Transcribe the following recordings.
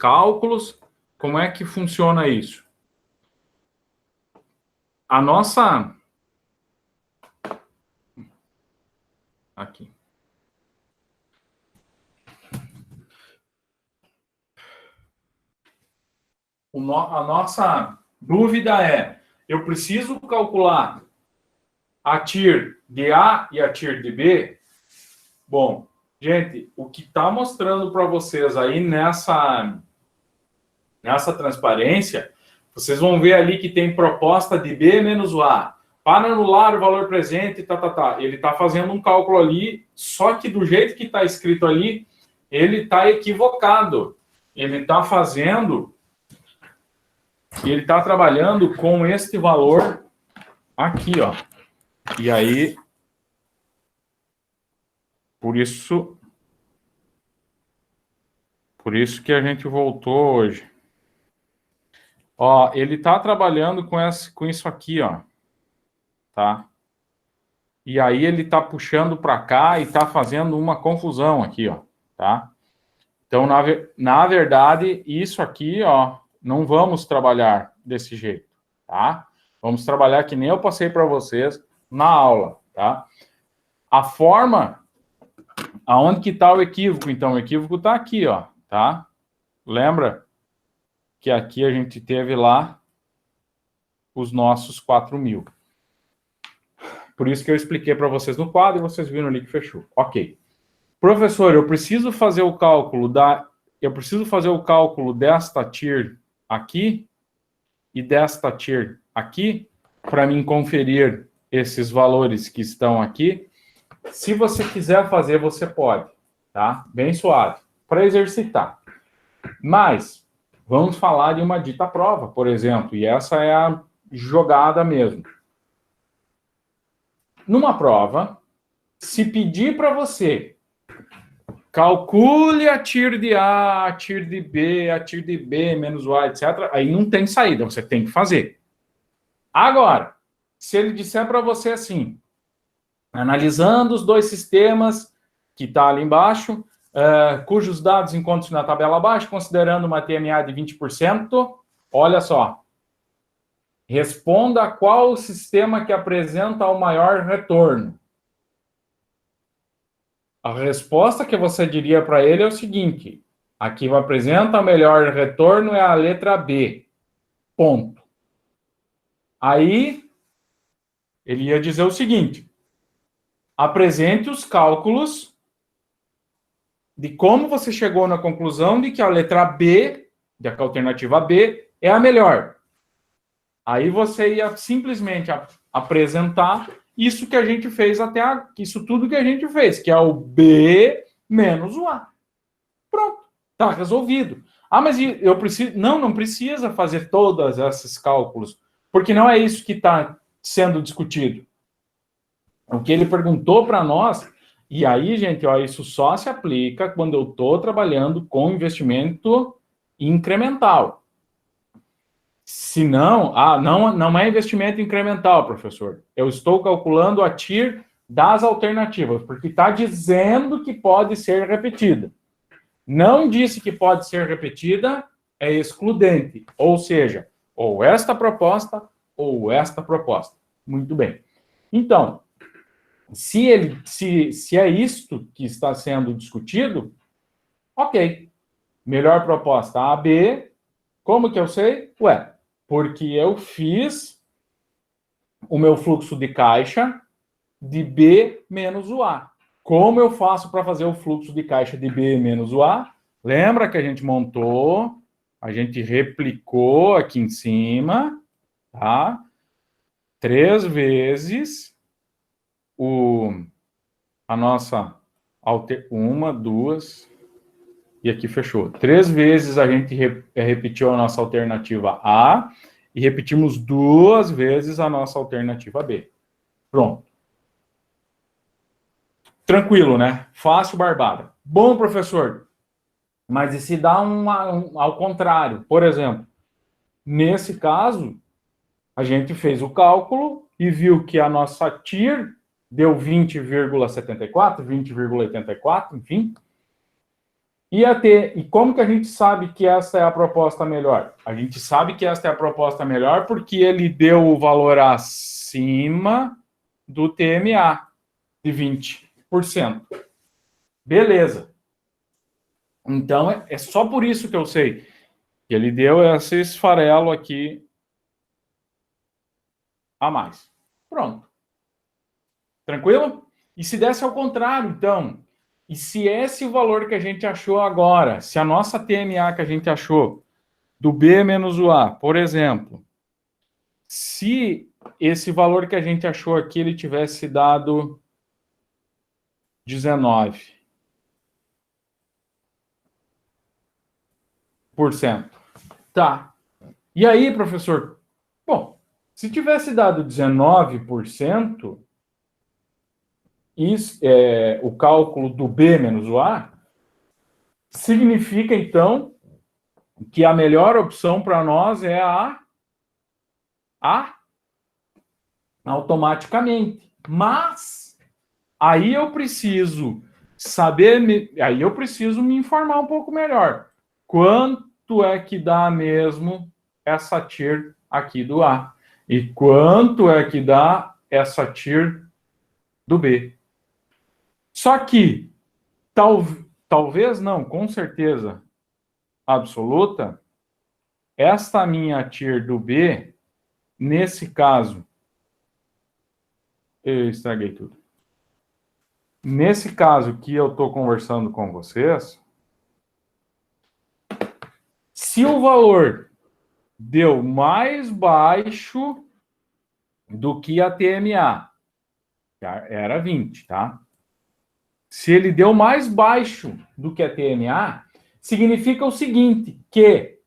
cálculos. Como é que funciona isso? A nossa... Aqui. A nossa dúvida é, eu preciso calcular a TIR de A e a TIR de B? Bom, gente, o que está mostrando para vocês aí nessa transparência, vocês vão ver ali que tem proposta de B menos o A. Para anular o valor presente, Ele está fazendo um cálculo ali, só que do jeito que está escrito ali, ele está equivocado. Ele está fazendo... Ele está trabalhando com este valor aqui, ó. E aí, por isso que a gente voltou hoje. Ó, ele está trabalhando com isso aqui, ó. Tá? E aí ele está puxando para cá e está fazendo uma confusão aqui, ó. Tá? Então, na verdade, isso aqui, ó, não vamos trabalhar desse jeito, tá? Vamos trabalhar que nem eu passei para vocês na aula, tá? A forma, aonde que está o equívoco? Então, o equívoco está aqui, ó, tá? Lembra que aqui a gente teve lá os nossos 4.000. Por isso que eu expliquei para vocês no quadro e vocês viram ali que fechou. Ok. Professor, eu preciso fazer o cálculo desta TIR aqui e desta TIR aqui para mim conferir esses valores que estão aqui. Se você quiser fazer, você pode, tá? Bem suave, para exercitar. Mas vamos falar de uma dita prova, por exemplo, e essa é a jogada mesmo. Numa prova, se pedir para você calcule a TIR de A, a TIR de B, a TIR de B, menos o A, etc. Aí não tem saída, você tem que fazer. Agora, se ele disser para você assim, analisando os dois sistemas que está ali embaixo, cujos dados encontram-se na tabela abaixo, considerando uma TMA de 20%, olha só. Responda qual o sistema que apresenta o maior retorno. A resposta que você diria para ele é o seguinte: aqui apresenta o melhor retorno é a letra B. Ponto. Aí, ele ia dizer o seguinte: apresente os cálculos de como você chegou na conclusão de que a letra B, de que a alternativa B, é a melhor. Aí você ia simplesmente apresentar isso que a gente fez isso tudo que a gente fez, que é o B menos o A. Pronto, tá resolvido. Ah, mas eu preciso... Não precisa fazer todos esses cálculos, porque não é isso que está sendo discutido. O que ele perguntou para nós, e aí, gente, ó, isso só se aplica quando eu estou trabalhando com investimento incremental. Se não, não é investimento incremental, professor. Eu estou calculando a TIR das alternativas, porque está dizendo que pode ser repetida. Não disse que pode ser repetida, é excludente. Ou seja, ou esta proposta, ou esta proposta. Muito bem. Então, se é isto que está sendo discutido, ok. Melhor proposta, A, B. Como que eu sei? Porque eu fiz o meu fluxo de caixa de B menos o A. Como eu faço para fazer o fluxo de caixa de B menos o A? Lembra que a gente montou, a gente replicou aqui em cima, tá? 3 vezes a nossa uma, duas, e aqui fechou. 3 vezes a gente repetiu a nossa alternativa A e repetimos 2 vezes a nossa alternativa B. Pronto. Tranquilo, né? Fácil, barbada. Bom, professor, mas e se dá ao contrário? Por exemplo, nesse caso, a gente fez o cálculo e viu que a nossa TIR deu 20,74, 20,84, enfim. E como que a gente sabe que essa é a proposta melhor? A gente sabe que essa é a proposta melhor porque ele deu o valor acima do TMA de 20%. Beleza. Então, é só por isso que eu sei que ele deu esse esfarelo aqui a mais. Pronto. Tranquilo? E se desse ao contrário, então? E se esse valor que a gente achou agora, se a nossa TMA que a gente achou do B menos o A, por exemplo, se esse valor que a gente achou aqui ele tivesse dado 19%. Tá. E aí, professor? Bom, se tivesse dado 19%, isso, o cálculo do B menos o A, significa, então, que a melhor opção para nós é a automaticamente. Mas aí eu preciso aí eu preciso me informar um pouco melhor. Quanto é que dá mesmo essa TIR aqui do A? E quanto é que dá essa TIR do B? Só que, talvez não, com certeza absoluta, esta minha TIR do B, nesse caso, eu estraguei tudo. Nesse caso que eu estou conversando com vocês, se o valor deu mais baixo do que a TMA, era 20, tá? Se ele deu mais baixo do que a TMA, significa o seguinte, que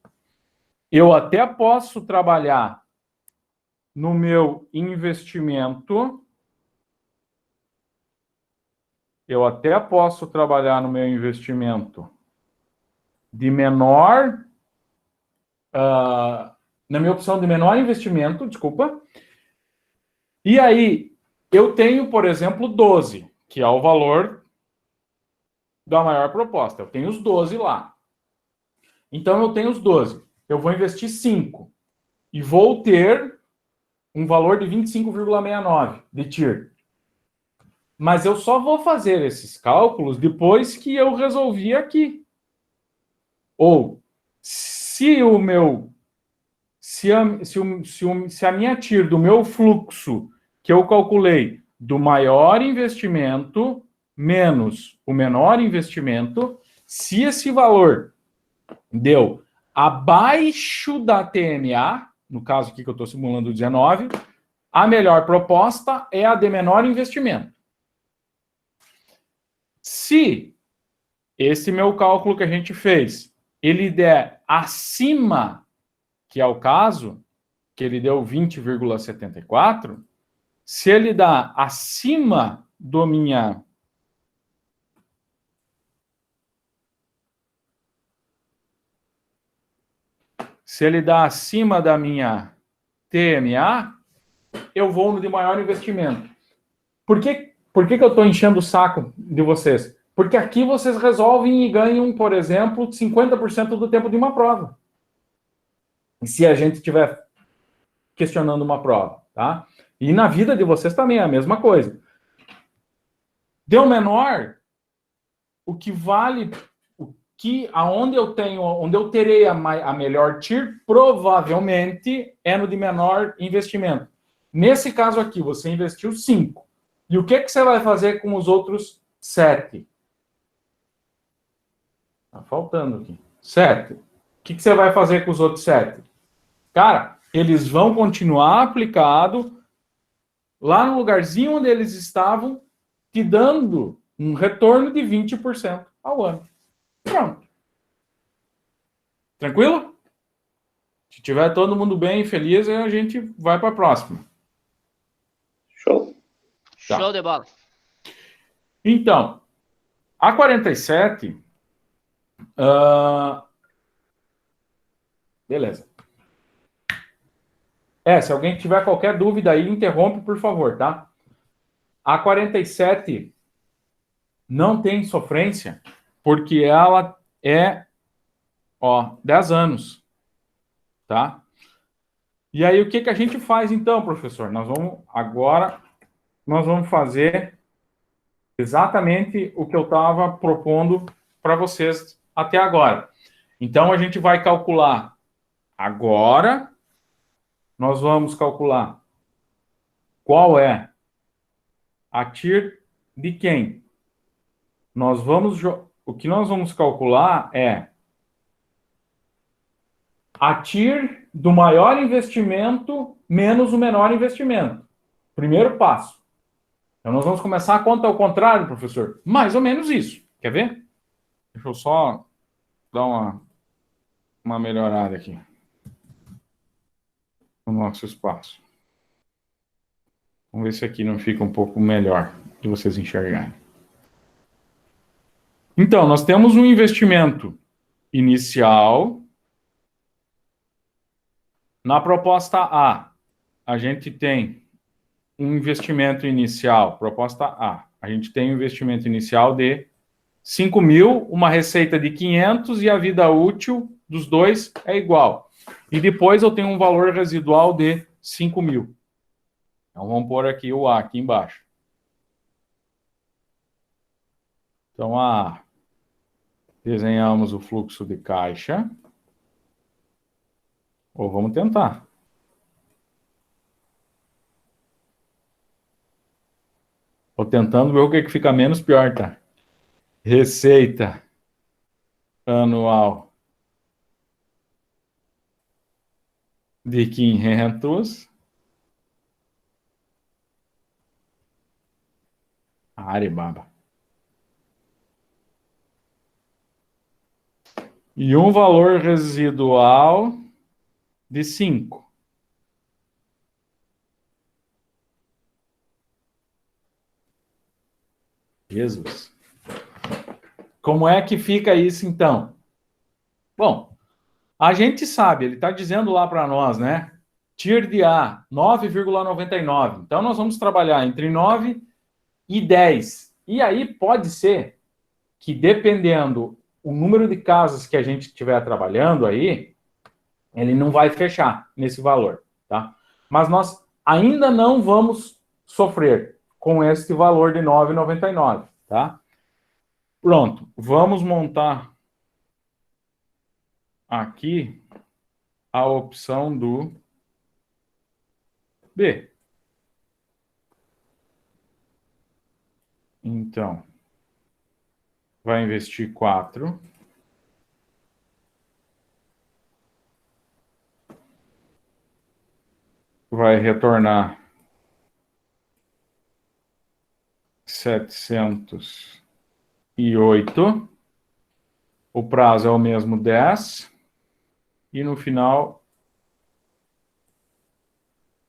eu até posso trabalhar no meu investimento, de menor, na minha opção de menor investimento, desculpa, e aí eu tenho, por exemplo, 12, que é o valor da maior proposta. Eu tenho os 12 lá. Então eu tenho os 12. Eu vou investir 5 e vou ter um valor de 25,69 de TIR. Mas eu só vou fazer esses cálculos depois que eu resolvi aqui. Ou, se a minha TIR do meu fluxo que eu calculei do maior investimento menos o menor investimento, se esse valor deu abaixo da TMA, no caso aqui que eu estou simulando 19, a melhor proposta é a de menor investimento. Se esse meu cálculo que a gente fez, ele der acima, que é o caso, que ele deu 20,74, se ele dá acima do minha... Se ele dá acima da minha TMA, eu vou no de maior investimento. Por que eu estou enchendo o saco de vocês? Porque aqui vocês resolvem e ganham, por exemplo, 50% do tempo de uma prova. Se a gente estiver questionando uma prova, tá? E na vida de vocês também é a mesma coisa. Deu menor, o que vale, onde eu terei a melhor TIR, provavelmente é no de menor investimento. Nesse caso aqui, você investiu 5. E o que você vai fazer com os outros 7? Tá faltando aqui. 7. O que você vai fazer com os outros 7? Cara, eles vão continuar aplicado lá no lugarzinho onde eles estavam, te dando um retorno de 20% ao ano. Pronto. Tranquilo? Se tiver todo mundo bem e feliz, a gente vai para a próxima. Show. Tá. Show de bola. Então, a 47... beleza. Se alguém tiver qualquer dúvida aí, interrompe, por favor, tá? A 47 não tem sofrência, porque ela é, 10 anos, tá? E aí, o que a gente faz, então, professor? Agora, nós vamos fazer exatamente o que eu estava propondo para vocês até agora. Então, a gente vai calcular agora, nós vamos calcular qual é a TIR de quem? O que nós vamos calcular é a TIR do maior investimento menos o menor investimento. Primeiro passo. Então, nós vamos começar a conta ao contrário, professor. Mais ou menos isso. Quer ver? Deixa eu só dar uma melhorada aqui no nosso espaço. Vamos ver se aqui não fica um pouco melhor de vocês enxergarem. Então, nós temos um investimento inicial. Na proposta a gente tem um investimento inicial, proposta A. A gente tem um investimento inicial de 5 mil, uma receita de 500 e a vida útil dos dois é igual. E depois eu tenho um valor residual de 5 mil. Então, vamos pôr aqui o A aqui embaixo. Então, desenhamos o fluxo de caixa. Ou vamos tentar. Ou tentando ver o que fica menos pior, tá? Receita anual de 500. Aribaba. E um valor residual de 5. Jesus. Como é que fica isso, então? Bom, a gente sabe, ele está dizendo lá para nós, né? TIR de A, 9,99. Então, nós vamos trabalhar entre 9 e 10. E aí, pode ser que, dependendo o número de casas que a gente estiver trabalhando aí, ele não vai fechar nesse valor, tá? Mas nós ainda não vamos sofrer com este valor de 9,99, tá? Pronto, vamos montar aqui a opção do B. Então, vai investir 4. Vai retornar 708. O prazo é o mesmo, 10. E no final,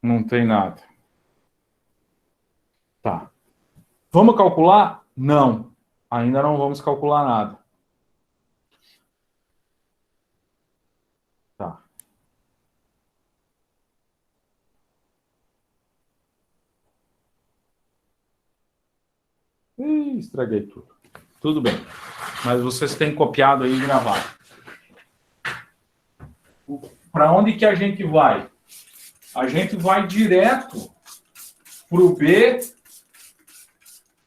não tem nada. Tá. Vamos calcular? Não. Ainda não vamos calcular nada. Tá. Ih, estraguei tudo. Tudo bem. Mas vocês têm copiado aí e gravado. Para onde que a gente vai? A gente vai direto para o B,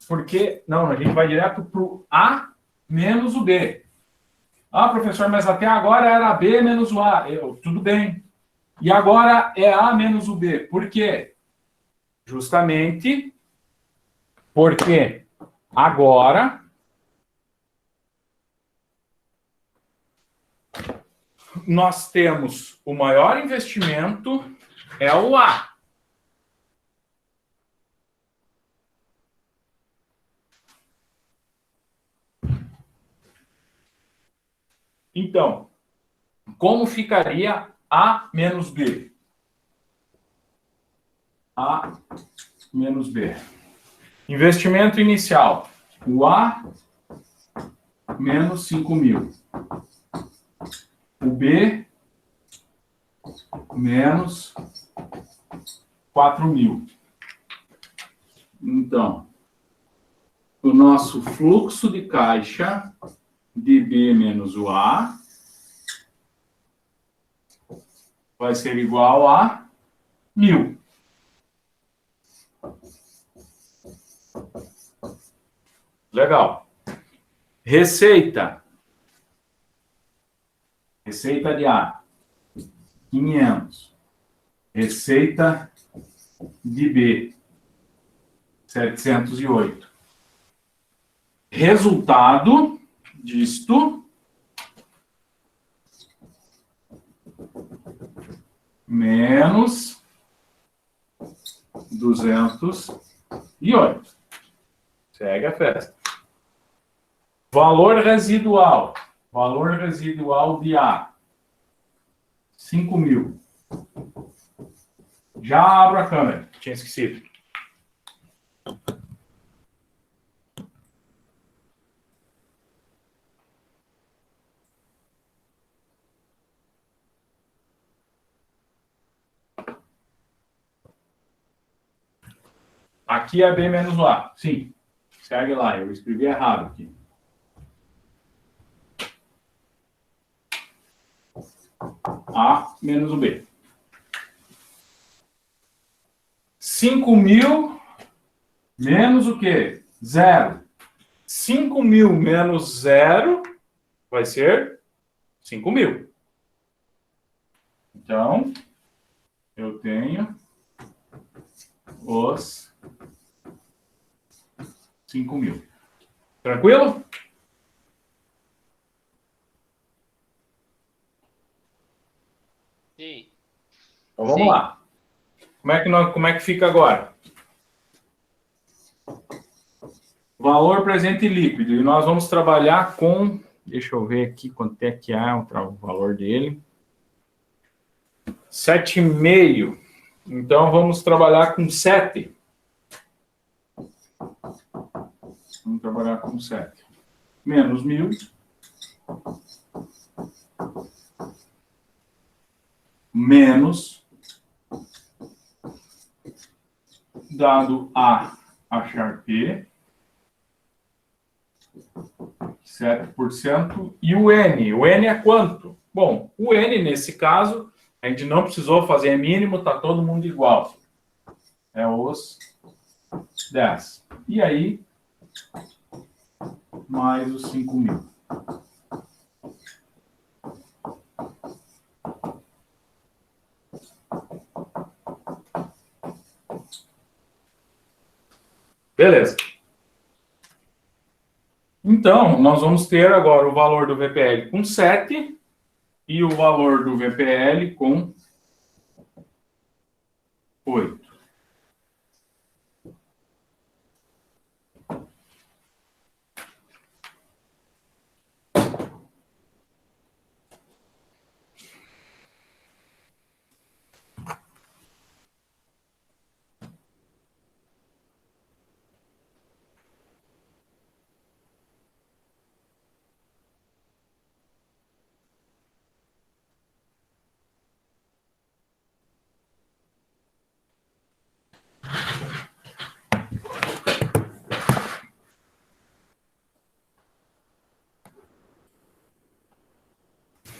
porque... Não, a gente vai direto para o A menos o B. Ah, professor, mas até agora era B menos o A. Tudo bem. E agora é A menos o B. Por quê? Justamente porque agora nós temos o maior investimento é o A. Então, como ficaria A menos B? A menos B. Investimento inicial. O A menos 5 mil. O B menos 4 mil. Então, o nosso fluxo de caixa de B menos o A vai ser igual a 1.000. Legal. Receita. Receita de A, 500. Receita de B, 708. Resultado disto menos 208. Segue a festa. Valor residual. Valor residual de A, 5.000. Já abro a câmera. Tinha esquecido. Aqui é B menos o A. Sim. Segue lá. Eu escrevi errado aqui. A menos o B. 5.000 menos o quê? 0. 5.000 menos 0 vai ser 5.000. Então, eu tenho os 5.000. Tranquilo? Sim. Então vamos lá. Como é que fica agora? Valor presente líquido. E nós vamos trabalhar com... Deixa eu ver aqui quanto é que é o valor dele. 7,5. Então vamos trabalhar com 7. Vamos trabalhar com 7. Menos 1.000. Menos, dado A achar P, 7%, e o N. O N é quanto? Bom, o N, nesse caso, a gente não precisou fazer mínimo, está todo mundo igual. É os 10. E aí, mais os 5.000. Beleza. Então, nós vamos ter agora o valor do VPL com 7 e o valor do VPL com 8.